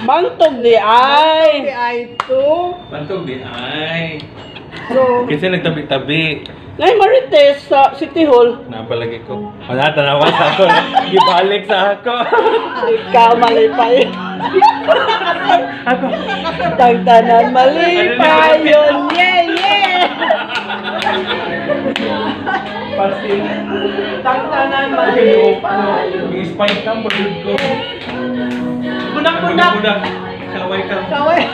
Bantog di ay. Di ay to. Bantog di ay. So, Kasi nagtabi-tabi. Ngay Marites sa City Hall. Napalagi ko. Wala, tanawa sa ako. Ibalik sa ako. Ikaw malipay. Ako. Tagtanan malipay yun. Yeah. Pastil. Tagtanan malipay. I-spike ka mo ko. Bunak-bunak. Bunak. Kaway ka. kaway.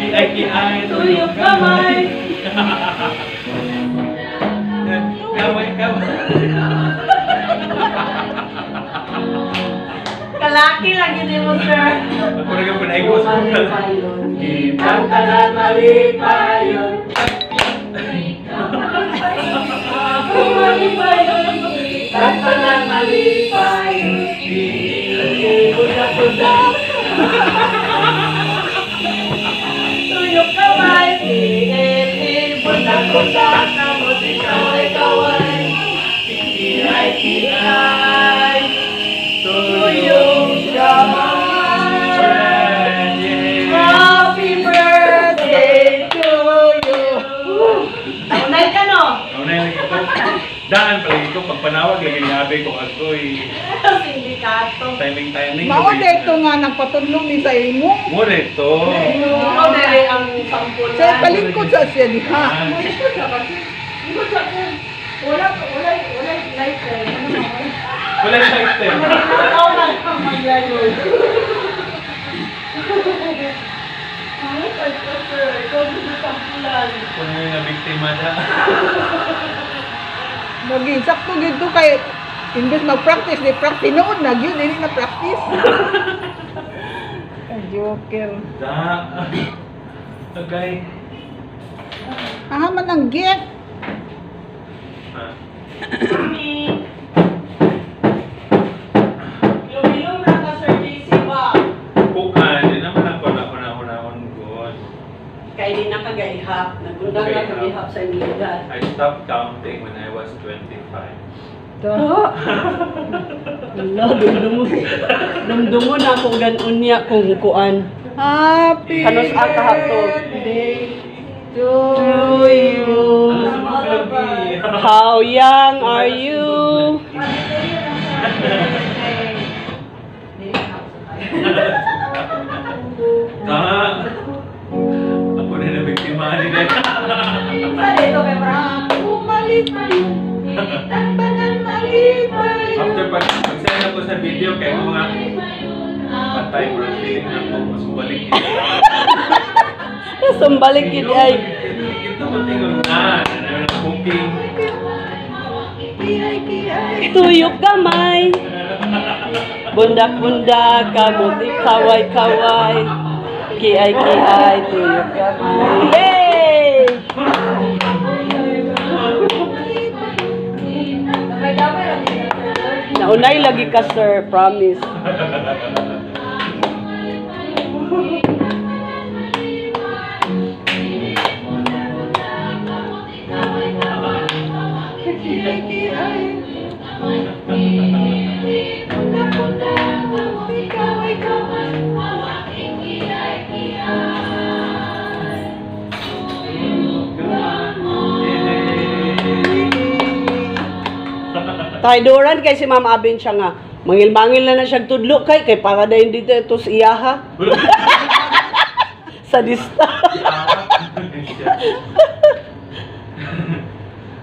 Kiay-kiay. Tuyok kamay. Kaway-kaway. Kalaki lagi din mo, sir. Ako rin ang panaig ko sa mga. Tagtanan malipay yun. Tagtanan malipay yun. Budak-budak. Tuyok kamay. Budak-budak. Kamot ikaway-kaway. Kiay-kiay. Tuyok kamay. Happy birthday to you. Unay ka no? Unay lagi ko. Daan pala ito. Pagpanawag lagi niyabi ko ako'y Sindikato. timing. Mao dito nga nagpatulong ni sa imo. Mo ito. Ikaw dere ang sampul. Sa palingkod sa siya diha. Wala lighter. Wala sa item. Ikaw na ang maglayoy. Ikaw dito sampulan. Kung may nabiktima na. Naging sakto gid to kay imbes mag-practice, di practice tinuod na gyud dili na practice. Ay, joker. Da. Okay. Man ang gift. Mami. Ilong-ilong na ka, Sir JC ba? Bukan, di naman ako na-unahon good. Kaya di na kagaihap. Nagundang na kagaihap sa iniligad. I stopped counting when I was 25. To. Wala, dumdumo na akong ganon niya kung kuan. Happy Kanos ata hato? birthday to you. How young are you? Ako na nabiktima ni Dek. Malipay. Tampanan malipay. After pag-send ako sa video, kaya ko nga patay ko ang feeling na ako, mas balik yun. Sumbalik yun ay. Ito matingon na, cooking. Tuyok kamay. Bundak-bundak, kamot ikaway-kaway. Kiay-kiay, tuyok kamay. Yay! Naunay lagi ka, sir. Promise. Taydoran kay si Ma'am Abin siya nga. Mangil-mangil na siya tudlo kay para dahil dito ito sa iyaha. Sadista.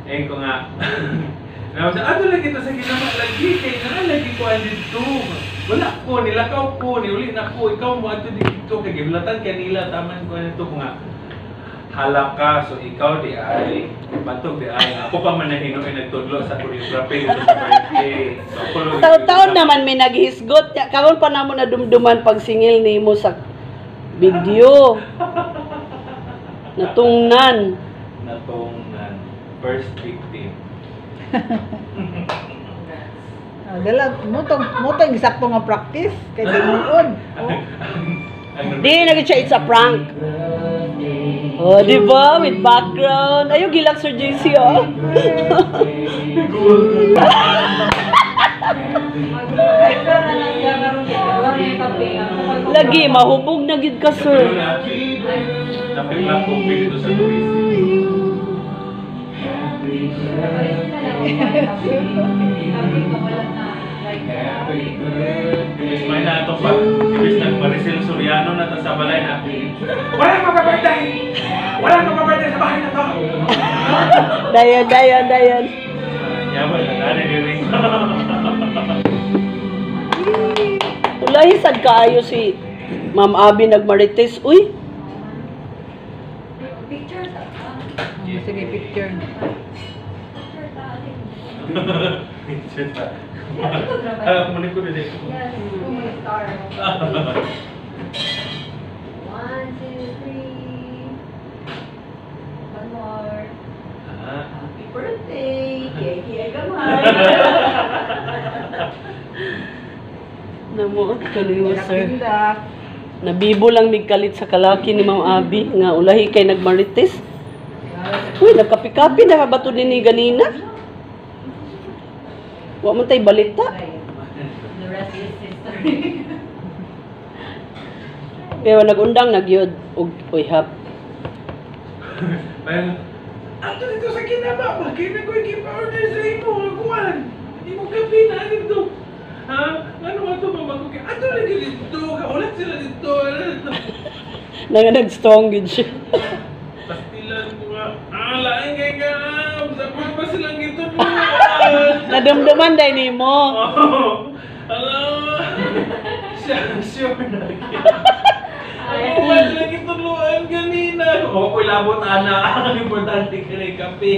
Eh ko nga. Ato lagi ito sa ginawa lagi kay nga lagi ko andito. Wala ko nilakaw ko ni uli na ko ikaw mo ato dito kay giblatan kanila taman ko nito ko nga. Halaka, so ikaw di ay bantog di ay ako pa man nahinoy nagtudlo sa choreography dito sa birthday. So Taon-taon naman may naghisgot. Karon pa namo na dumduman pag singil nimo sa video. Natungnan. First victim. Dala mo to eksakto nga practice kay tinuod. Di nagit siya, it's a prank. Oh, di ba? With background. Ayaw gilang Sir JC, oh. Lagi, mahubog na gid ka, sir. Napiplat kong dito sa tourism. Ibis may na ito pa. Ibis nag-Maricel Soriano na ito sa balay na. Walang mapapagday! Walang mapapagday sa bahay na to! Dayan. Yaman na nani ni Ring. Ulahi sad kaayo si Ma'am Abby nagmarites. Uy, Sige, picture. Muli ko din ito. One, two, three. One more. Happy birthday, Keki Agamay. namuot kaniyo, sir. Tindak. Nabibo lang migkalit sa kalaki ni Ma'am Abby nga ulahi kay nagmarites. Uy, nagkapi-kapi na ba ito din ni ganina? Wa man tay balita. The rest is history. Pero nagundang nagyod og uyhap. Parang, ato dito sa kinaba, bakit na ko i-order sa imo, kuwan? Hindi mo gabi na dito. Ha? Ano ba ito mamagukin? Ato lagi dito, kaulat sila dito. Nag-strong gid siya. Pastilan ko nga, laing kay ka, sabi pa silang ito mo. Nadamdaman day nimo. Alam, sure na. Ako ba silang ituluan kanina? Oo, ko'y labot, ana. Ang importante ka na yung kape.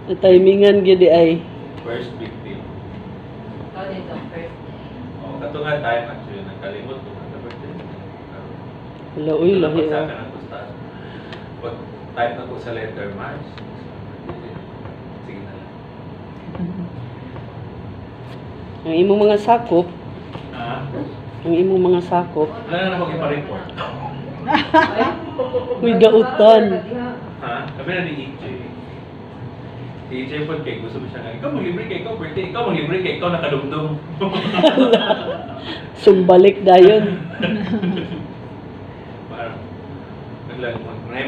Sa timingan gid ay. First victim. Ikaw dito, first day. Oh, kato nga time actually, nagkalimot ko na birthday. Wala uy lahi. Pagsakan ang kustas. Pag type na ko sa letter Mars. Sige na lang. Ang imong mga sakop, Ah, ang imong mga sakop, wala na akong ipa-report. uy gautan. Ha? Kami na ni EJ. EJ po kay gusto mo siya nga, ikaw mag-libre kay ikaw birthday, ikaw mag-libre kay ikaw nakadumdum. Sumbalik dayon. Parang,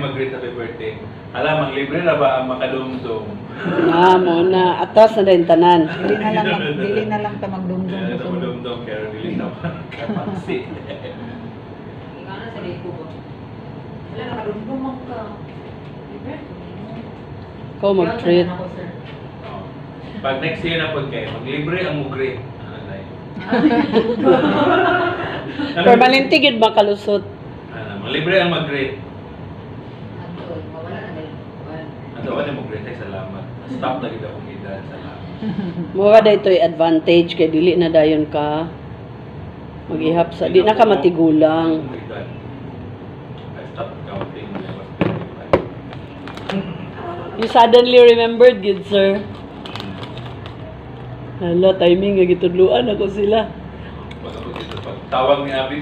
mag-greet happy birthday. Alam, mag-libre na ba ang makadumdum? Mo na atas na din tanan. Dili na lang ta magdumdum Kaya sa ito sunod. madumdum, pero dili na pa kapagsi. Ikaw na sa lipo ko. Wala, nakadumdumang ka. Ikaw mag-treat. Ako, sir. Oh. Pag next year na po kayo, mag-libre ang mugre. Permanente gid makalusot. Mag-libre ang mag-greet. Ato, mawala na dahil. Ano ba na mag-greet ay salamat. Stop na gid akong edad, salamat. Mura da ito'y advantage kay dili na dayon ka maghihap sa di na ka matigulang. Oh my God. I stopped counting when I was 25. You suddenly remembered gid, sir. Hala, timing nga gitudluan ako sila. Pag ako dito, pag tawag ni Abby,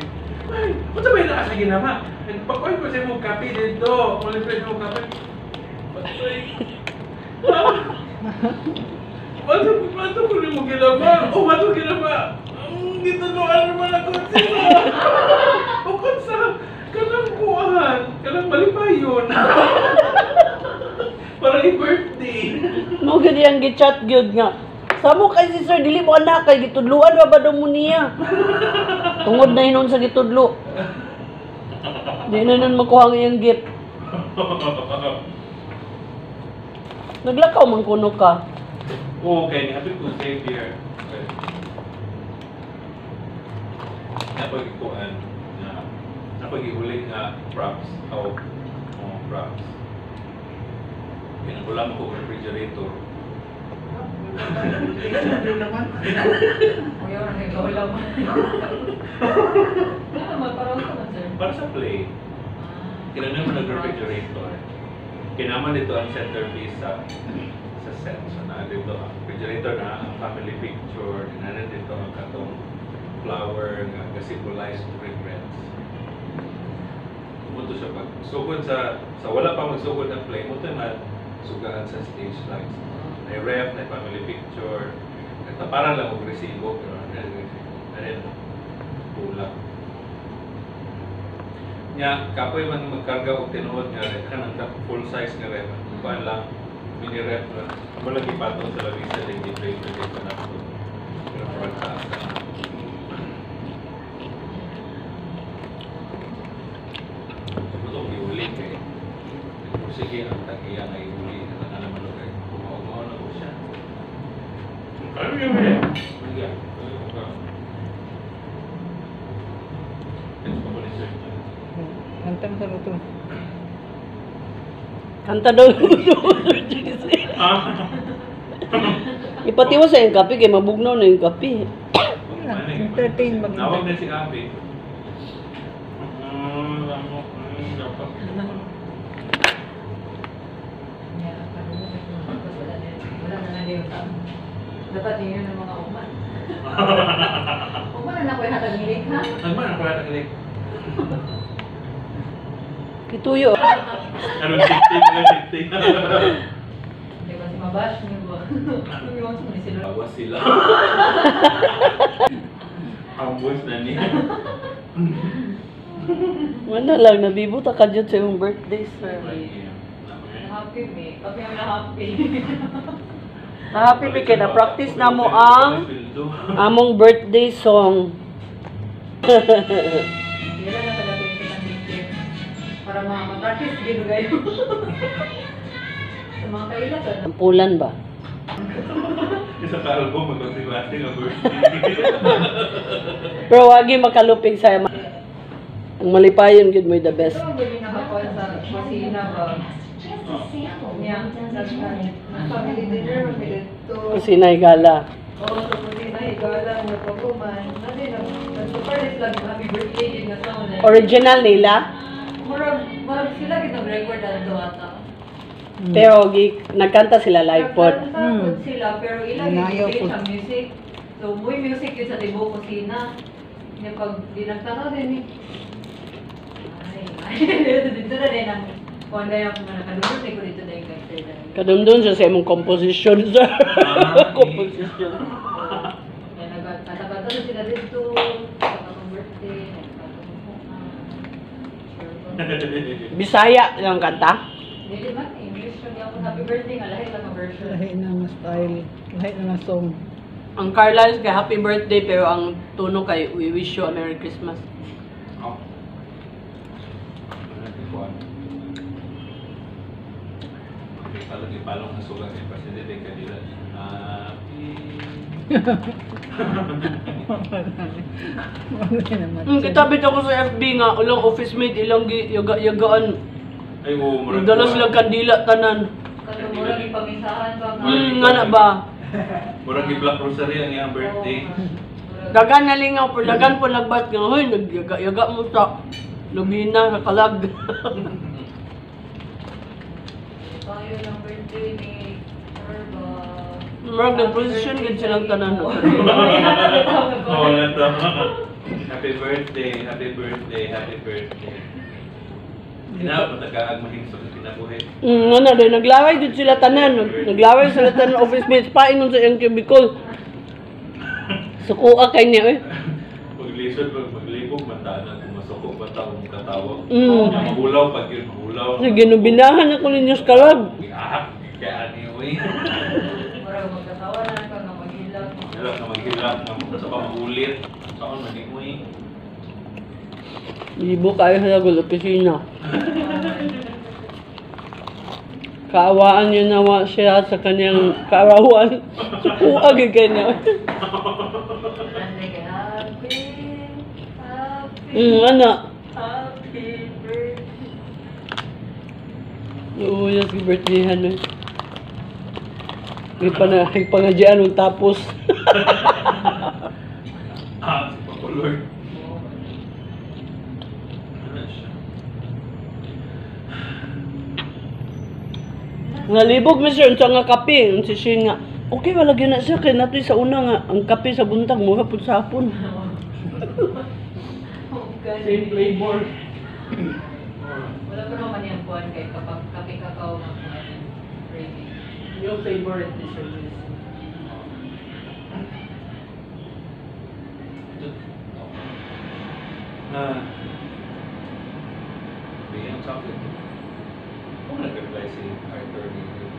ay, ano ba yung nakasagin naman? Pag-oil ko sa mong kape dito, mag-libre sa mong kape. Patay. Bato ko rin mo ginaba. O, bato ginaba. Gitunuan naman ako sila. O, sa kanang buwan. Kanang malipayon. Parang i-birthday. Mo gid yang gichat gyud nga. Samo kay si sir dili mo anak kay gitudluan ba daw mo niya. Tungod na hinon sa gitudlo. Di na nun makuha ang iyang gift. Naglakaw man kuno ka. Okay, happy to save here. Napag-ikuan na napag-iuling nga props. Props. Pinagulang ko refrigerator. Kuya, ikaw lang. Ano, magparang ka na, sir? Para sa play, kailangan mo nag-refrigerator. Kinaman dito ang centerpiece sa set. So na dito ang refrigerator na ang family picture. Kinanan dito ang katong flower nga symbolize regrets. Muto siya pag sugod sa wala pa magsugod ang play, muto na sugaan sa stage lights. May ref, may family picture. Ito parang lang mag-resibo, pero tulak. Nya kapoy man magkarga og tinuod nga rin kanang full size nga rin. Kuan lang mini ref lang. Amo lagi patong sa labisa din di play din sa nako. Pero para taas ka na. Ito giuli kay. Sige ang tagiya nga iuli na naman lo kay. Kumaw na ko siya. Ano yun eh? Iya. Antang sa luto. Kanta daw. Ipatiwa sa yung kape, kaya mabugnaw na yung kape. Entertain mag- Nawag na si Api. Wala na na yung tao. Dapat yun ng mga uman. Uman na ako yung hatag-milik, ha? Ano man ako natakilig? Kituyo. Ano sifting mga sifting? Di ba si Mabash niyo ba? Ano yung sa mga sila? Bawas sila. Ambos na niya. Wala lang, nabibuta ka dyan sa iyong birthday, sir. Happy me. Kami ang happy. Happy mi kay na practice na mo ang among birthday song. Yan lang talaga yung pinag-tip. Para ma-practice din kayo. Sa mga kailan. Ampulan ba? Isa ka album magkonsigrasi nga birthday. Pero wagi makalupig sa ang malipayon gid mo the best. Ito ang galing nakakuha sa kusina ba? Niya, family dinner, family to. Kasi naigala. Oo, sa kusina, higala, magpaguman. Nadi, nag-surprise lang, happy birthday din nga sa una. Original nila, Marag sila ginag-record na ito ata. pero nagkanta sila live pod. Nagkanta sila, pero ilang Inayaw yung po. sa music. So, muy music yun sa tibo kusina. Yung pag di nagtanaw din eh. Ay, dito na din ang kung ano yung nakadulot ko dito na yung kay Kadundon siya sa imong composition, sir. Composition. Kaya nagkatagata na sila dito, sa kakong birthday, Bisaya lang kanta. Hindi man, English lang yung happy birthday nga, lahat lang ang version. Lahi na nga style. Lahi na nga song. Ang Carlisle kay happy birthday pero ang tunog kay we wish you a Merry Christmas. Oh. Kalau dipalong na sugat yung presidente kanila. Wala naman. Kitabit ako sa FB nga, ulang office mate, ilang yagaan. Ay, oo, murag Nagdala kuwan. silang kandila tanan. Kasi mura yung pamisahan ba nga. Nga na ba? Murag yung Black Rosary ang iyang birthday. Dagan na lingaw, pero dagan po nagbat nga, hoy, nagyaga mo sa lumina, sa kalag. Tayo ng birthday ni Herba. Marag nag-position gid silang tanan. Oo, na to. Happy birthday, happy birthday, happy birthday. Ina, matagaag mahingsog na kinabuhi. Nga dahil naglaway din sila tanan. Naglaway sila tanan office mates, painon sa iyang cubicle. Sukuha kay niya, eh. Paglisod, paglibog, mataanan, kung masuko ba taong katawag. Mm. Mahulaw, pag yun, mahulaw. Sige, nubinahan ako ninyo sa kalag. Ah, kaya anyway. Mura magkatawa na ka nga maghilak. Hirap na maghilap, sa pamagulit. Saan magiging Libo kayo sa gulo, opisina. Kaawaan niyo nawa siya sa kanyang karawan. Sukuha gid kanya. Happy Ana. birthday. Oo, yung si birthday ano. May pangadyan ng tapos. si Pakuloy. Ano siya? Ngalibog mi sir, unsa nga kape, unsa siya nga. Okay, wala gyud na siya kay natoy sa una nga ang kape sa buntag mo hapon sa hapon. Same flavor. Wala pa naman yan buwan kay kapag kape-kakao na ready. Yung favorite ni sir. Ah. Bigyan ng chocolate. Kung nag-reply si Arthur dito.